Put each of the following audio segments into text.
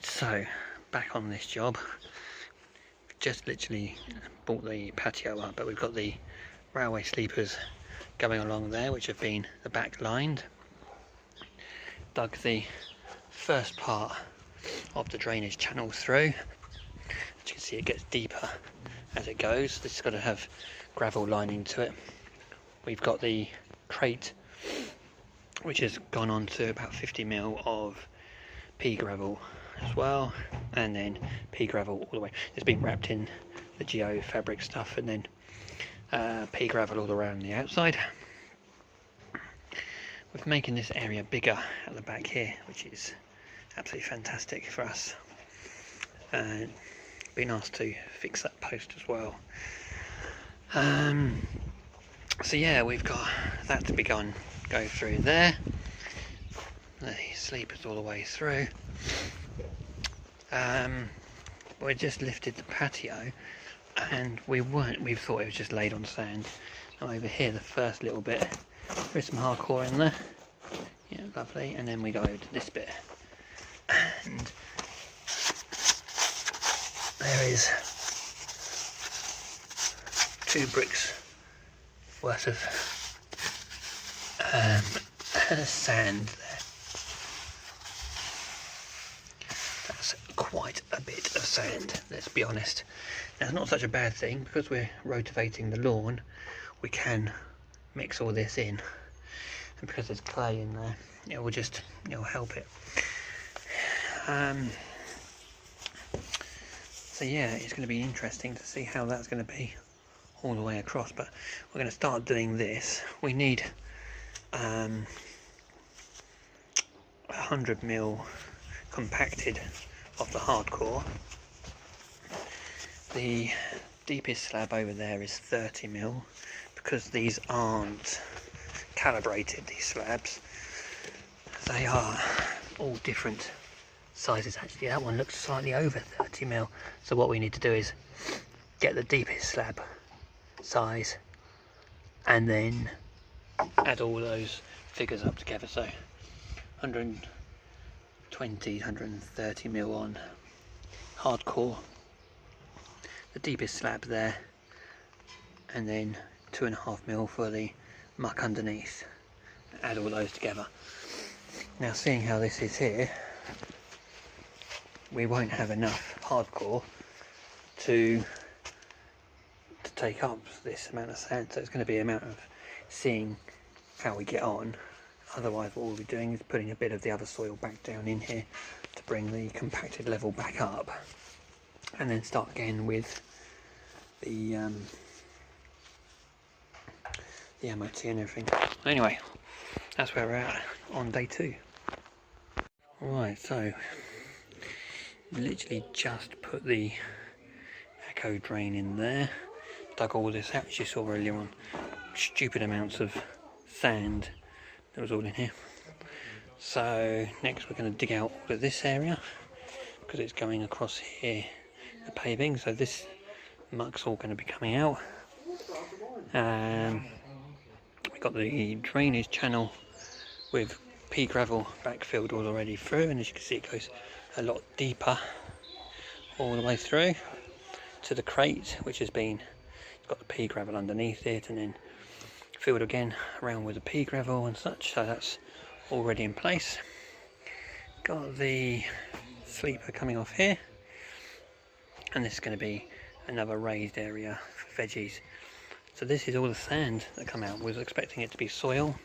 Right, so back on this job. Just literally brought the patio up, but we've got the railway sleepers going along there, which have been the back lined. Dug the first part of the drainage channel through. As you can see, it gets deeper as it goes. This has got to have gravel lining to it. We've got the crate, which has gone on to about 50 mil of pea gravel as well, and then pea gravel all the way. It's been wrapped in the geo fabric stuff, and then pea gravel all around the outside. We're making this area bigger at the back here, which is absolutely fantastic for us. And been asked to fix that post as well. So yeah, we've got that to go through there. The sleepers all the way through. We just lifted the patio, and we thought it was just laid on sand. Now over here, the first little bit, there's some hardcore in there. Yeah, lovely. And then we go over to this bit, and there is 2 bricks worth of sand there. That's quite a bit of sand, let's be honest. Now, it's not such a bad thing, because we're rotavating the lawn. We can mix all this in, and because there's clay in there, it'll help it. So yeah, it's going to be interesting to see how that's going to be all the way across, but we're going to start doing this. We need 100 mil compacted of the hardcore. The deepest slab over there is 30 mil, because these aren't calibrated, these slabs. They are all different sizes. Actually, that one looks slightly over 30 mil. So what we need to do is get the deepest slab size and then add all those figures up together. So 120, 130 mil on hardcore, the deepest slab there, and then 2.5 mil for the muck underneath. Add all those together. Now, seeing how this is here, we won't have enough hardcore to take up this amount of sand, so it's going to be a matter of seeing how we get on. Otherwise, what we'll be doing is putting a bit of the other soil back down in here to bring the compacted level back up, and then start again with the MOT and everything. Anyway, that's where we're at on day 2. Right, so literally just put the echo drain in there, dug all this out, which you saw earlier on. Stupid amounts of sand that was all in here. So next we're going to dig out all of this area, because it's going across here, the paving, so this muck's all going to be coming out. We've got the drainage channel with pea gravel backfilled all already through, and as you can see, it goes a lot deeper all the way through to the crate, which has been got the pea gravel underneath it, and then filled again around with the pea gravel and such. So that's already in place. Got the sleeper coming off here, and this is going to be another raised area for veggies. So this is all the sand that come out. We was expecting it to be soil,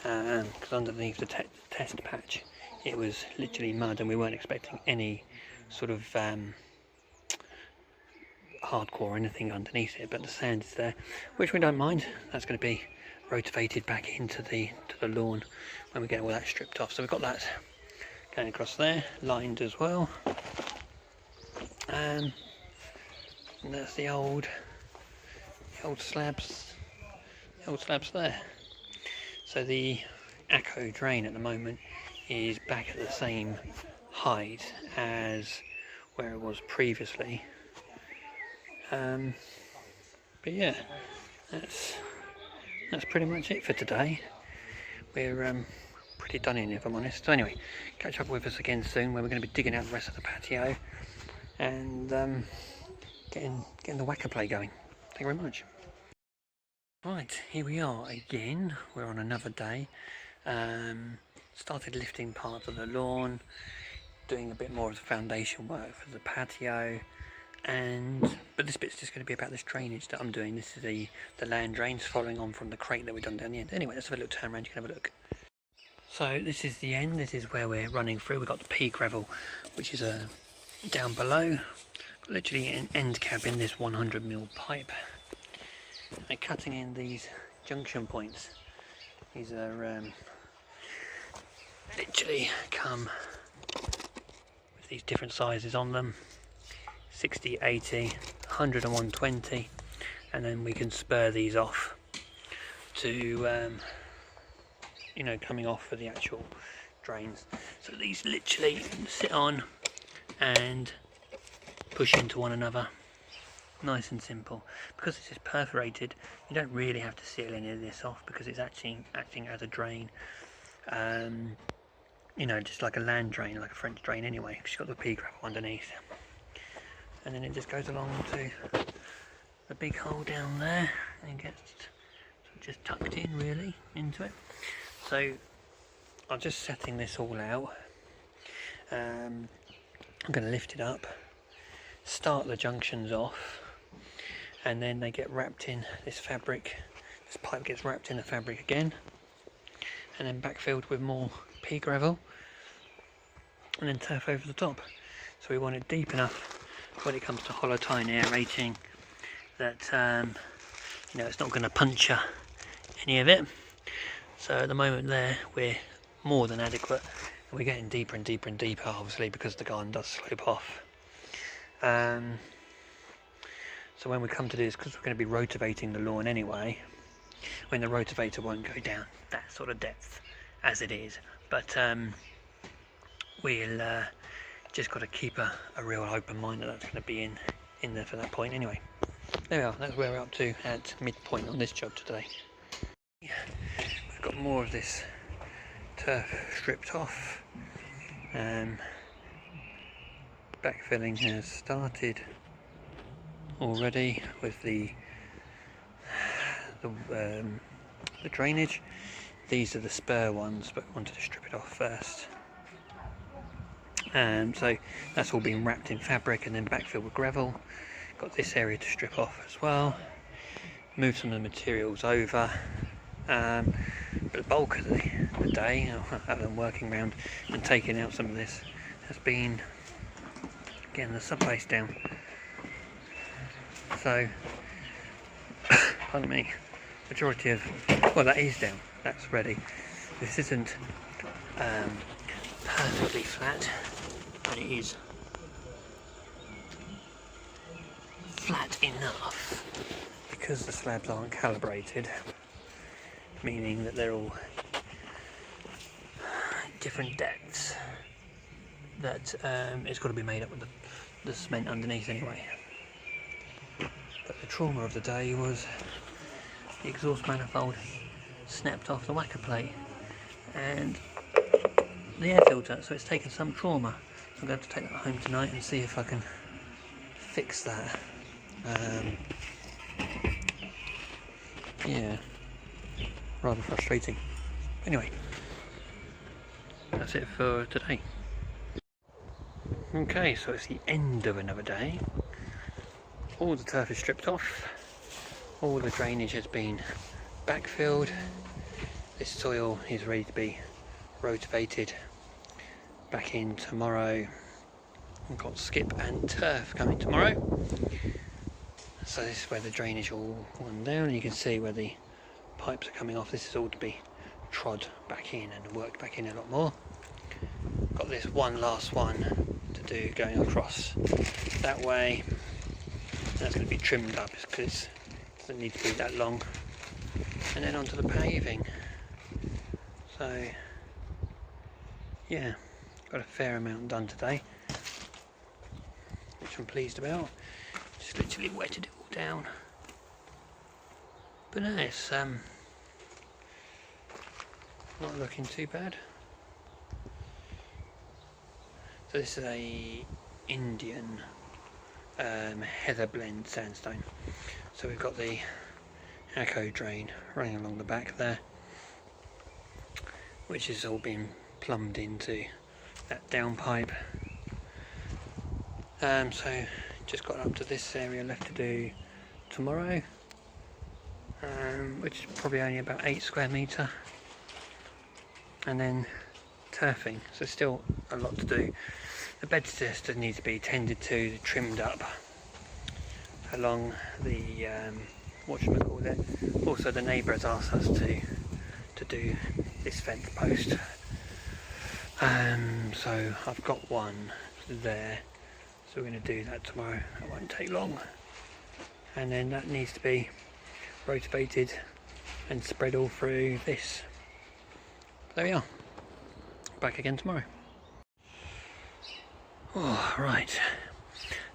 because underneath the test patch it was literally mud, and we weren't expecting any sort of hardcore or anything underneath it, but the sand is there, which we don't mind. That's going to be rotavated back into the lawn when we get all that stripped off. So we've got that going across there, lined as well, and that's the old slabs there. So the echo drain at the moment is back at the same height as where it was previously. But yeah, that's pretty much it for today. We're pretty done in, if I'm honest. So anyway, catch up with us again soon, where we're going to be digging out the rest of the patio and getting the whacker play going. Thank you very much. Right, here we are again. We're on another day. Started lifting parts of the lawn, doing a bit more of the foundation work for the patio, but this bit's just going to be about this drainage that I'm doing. This is the land drains following on from the crate that we've done down the end. Anyway, let's have a little turn around, you can have a look. So this is the end, this is where we're running through. We've got the pea gravel, which is down below. Got literally an end cap in this 100mm pipe. And cutting in these junction points. These are literally come with these different sizes on them. 60, 80, 100 and 120, and then we can spur these off to you know, coming off for the actual drains. So these literally sit on and push into one another, nice and simple. Because this is perforated, you don't really have to seal any of this off because it's actually acting as a drain, you know, just like a land drain, like a French drain anyway, because you've got the pea gravel underneath. And then it just goes along to the big hole down there and gets just tucked in really into it. So I'm just setting this all out. I'm going to lift it up, start the junctions off, and then they get wrapped in this fabric. This pipe gets wrapped in the fabric again, and then backfilled with more pea gravel, and then turf over the top. So we want it deep enough when it comes to hollow tie and aerating that you know, it's not going to puncture any of it. So at the moment there we're more than adequate, and we're getting deeper and deeper and deeper, obviously, because the garden does slope off. So when we come to this, because we're going to be rotavating the lawn anyway, when the rotavator won't go down that sort of depth as it is, but we'll just got to keep a real open mind that that's going to be in there for that point. Anyway, there we are, that's where we're up to at midpoint on this job today. We've got more of this turf stripped off. Backfilling has started already with the drainage. These are the spare ones, but we wanted to strip it off first. So that's all been wrapped in fabric and then backfilled with gravel. Got this area to strip off as well. Move some of the materials over. But the bulk of the day, other than working around and taking out some of this, has been getting the sub-base down. So, pardon me, majority of, well, that is down, that's ready. This isn't perfectly flat, but it is flat enough because the slabs aren't calibrated, meaning that they're all different depths, that it's got to be made up with the cement underneath anyway. But the trauma of the day was the exhaust manifold snapped off the whacker plate and the air filter, so it's taken some trauma. So I'm going to have to take that home tonight and see if I can fix that. Yeah, rather frustrating. Anyway, that's it for today. Okay, so it's the end of another day. All the turf is stripped off, all the drainage has been backfilled, this soil is ready to be rotavated back in tomorrow. We've got skip and turf coming tomorrow. So this is where the drainage all run down, and you can see where the pipes are coming off. This is all to be trod back in and worked back in a lot more. Got this one last one to do going across that way. That's going to be trimmed up because it doesn't need to be that long. And then onto the paving. So yeah, got a fair amount done today, which I'm pleased about. Just literally wetted it all down. But no, it's not looking too bad. So this is a Indian heather blend sandstone. So we've got the echo drain running along the back there, which is all been plumbed into that downpipe. So just got up to this area left to do tomorrow, which is probably only about 8 square metre, and then turfing, so still a lot to do. The beds just need to be tended to, trimmed up along the whatchamacallit. Also the neighbour has asked us to do this fence post, so I've got one there, so we're going to do that tomorrow. That won't take long, and then that needs to be rotavated and spread all through this. There we are, back again tomorrow. Oh, right,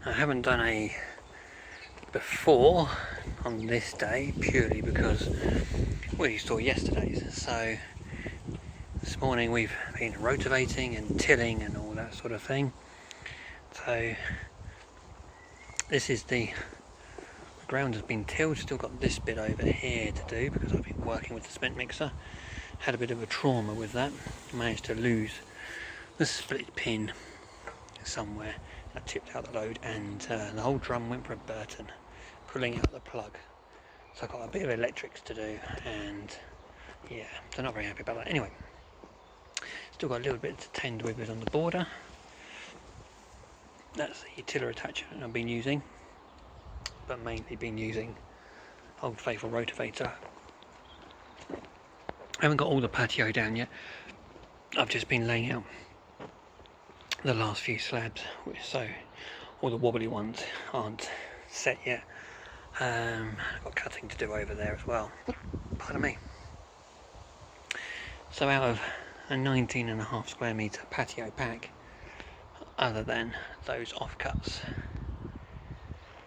I haven't done a before on this day purely because we saw yesterday's. So this morning we've been rotavating and tilling and all that sort of thing. So this is the ground has been tilled. Still got this bit over here to do because I've been working with the cement mixer. Had a bit of a trauma with that. Managed to lose the split pin somewhere. I tipped out the load and the whole drum went for a Burton, pulling out the plug. So I've got a bit of electrics to do, and yeah, so not very happy about that. Anyway, still got a little bit to tend with it on the border. That's the tiller attachment I've been using, but mainly been using Old Faithful Rotavator. I haven't got all the patio down yet. I've just been laying out the last few slabs, so all the wobbly ones aren't set yet. I've got cutting to do over there as well. Pardon me. So out of a 19.5 square metre patio pack, other than those offcuts,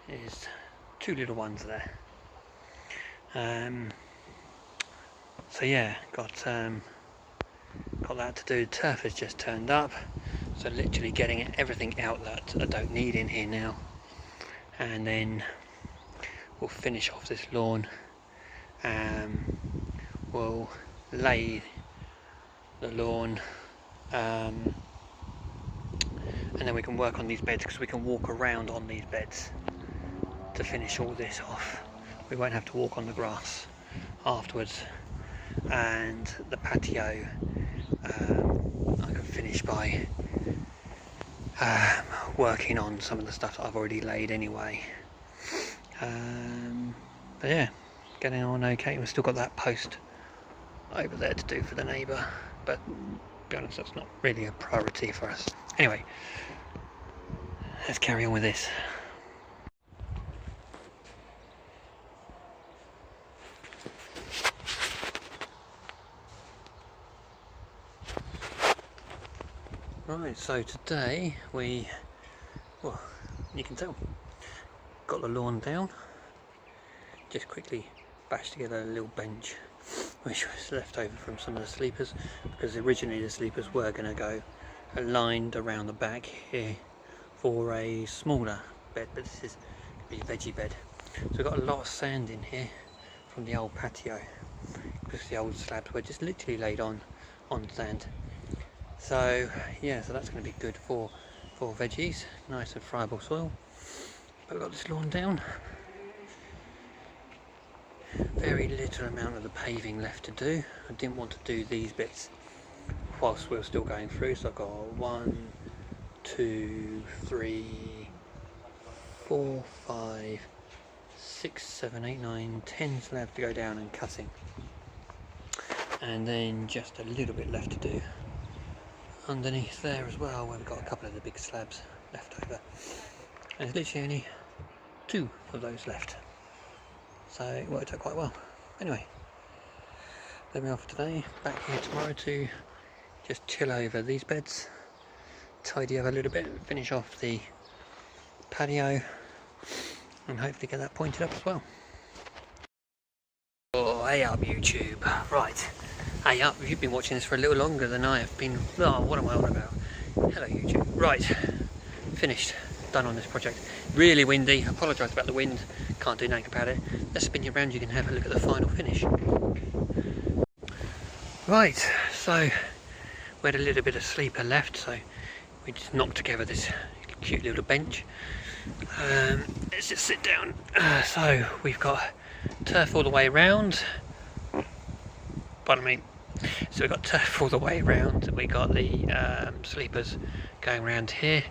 is 2 little ones there. So yeah, got that to do. Turf has just turned up, so literally getting everything out that I don't need in here now, and then we'll finish off this lawn. We'll lay the lawn, and then we can work on these beds, because we can walk around on these beds to finish all this off. We won't have to walk on the grass afterwards, and the patio I can finish by working on some of the stuff that I've already laid anyway. But yeah, getting on okay. We've still got that post over there to do for the neighbour, but to be honest, that's not really a priority for us. Anyway, let's carry on with this. Right, so today we, well, you can tell, got the lawn down. Just quickly bashed together a little bench which was left over from some of the sleepers, because originally the sleepers were going to go aligned around the back here for a smaller bed, but this is going to be a veggie bed. So we've got a lot of sand in here from the old patio, because the old slabs were just literally laid on sand. So yeah, so that's going to be good for veggies, nice and friable soil. But we've got this lawn down. Very little amount of the paving left to do. I didn't want to do these bits whilst we were still going through, so I've got 1, 2, 3, 4, 5, 6, 7, 8, 9, 10 slabs to go down and cutting, and then just a little bit left to do underneath there as well, where we've got a couple of the big slabs left over, and there's literally only 2 of those left, so it worked out quite well. Anyway, let me off today, back here tomorrow to just chill over these beds, tidy up a little bit, finish off the patio, and hopefully get that pointed up as well. Oh, hey up YouTube. Right, hey up, if you've been watching this for a little longer than I have been, oh, what am I on about? Hello YouTube. Right, finished, done on this project. Really windy, apologise about the wind, can't do nothing about it. Let's spin you around, you can have a look at the final finish. Right, so we had a little bit of sleeper left, so we just knocked together this cute little bench. Let's just sit down. So we've got turf all the way around. Pardon me. So we've got turf all the way around. We got the sleepers going around here.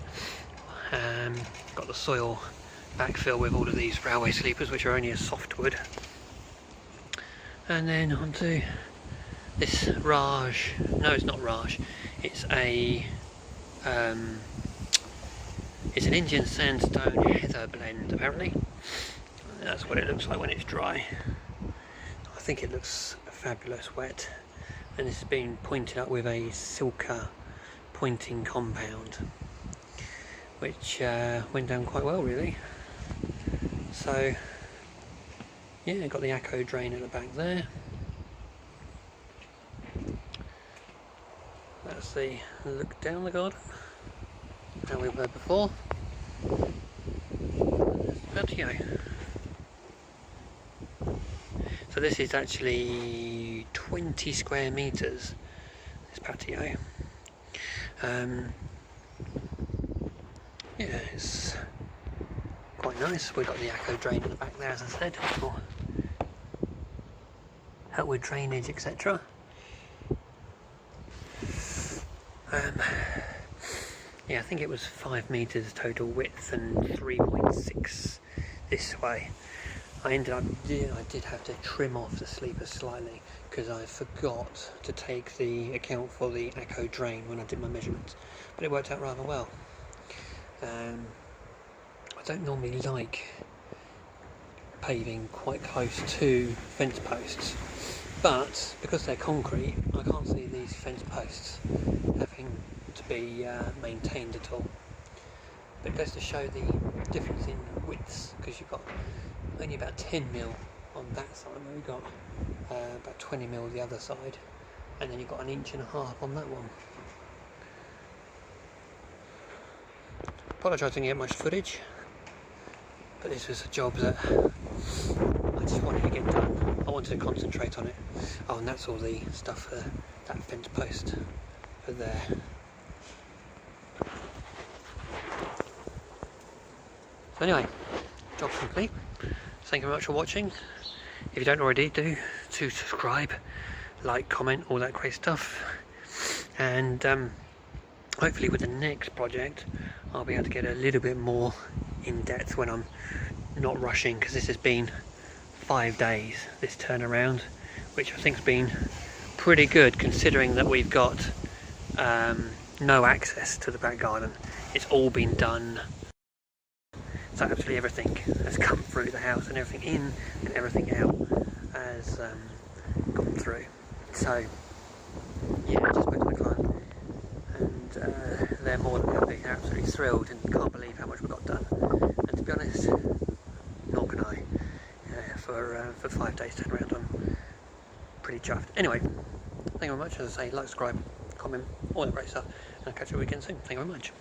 Got the soil backfill with all of these railway sleepers, which are only a softwood. And then onto this Raj. No, it's not Raj. It's a it's an Indian sandstone heather blend, apparently. That's what it looks like when it's dry. I think it looks fabulous wet. And this has been pointed up with a Silka pointing compound, which went down quite well, really. So yeah, got the Acco drain at the back there. That's the look down the garden, how we were before. Patio. So this is actually 20 square metres, this patio. Yeah, it's quite nice. We've got the Acco drain in the back there, as I said, for help with drainage, etc. Yeah, I think it was 5 metres total width and 3.6 this way. I did have to trim off the sleeper slightly because I forgot to take the account for the Acco drain when I did my measurements, but it worked out rather well. I don't normally like paving quite close to fence posts, but because they're concrete, I can't see these fence posts having to be maintained at all. But it goes to show the difference in widths, because you've got only about 10mm on that side, where we've got about 20mm the other side, and then you've got 1.5 inches on that one. Apologise I didn't get much footage, but this was a job that I just wanted to get done. I wanted to concentrate on it. Oh, and that's all the stuff for that fence post for there. So anyway, job complete. Thank you very much for watching. If you don't already, do subscribe, like, comment, all that great stuff. And hopefully with the next project I'll be able to get a little bit more in depth when I'm not rushing, because this has been 5 days, this turnaround, which I think has been pretty good considering that we've got no access to the back garden. It's all been done. So absolutely everything has come through the house, and everything in and everything out has gone through. So yeah, I just spoke to my client, and they're more than happy. They're absolutely thrilled and can't believe how much we got done. And to be honest, nor can I. For 5 days turnaround, I'm pretty chuffed. Anyway, thank you very much. As I say, like, subscribe, comment, all that great stuff, and I'll catch you again soon. Thank you very much.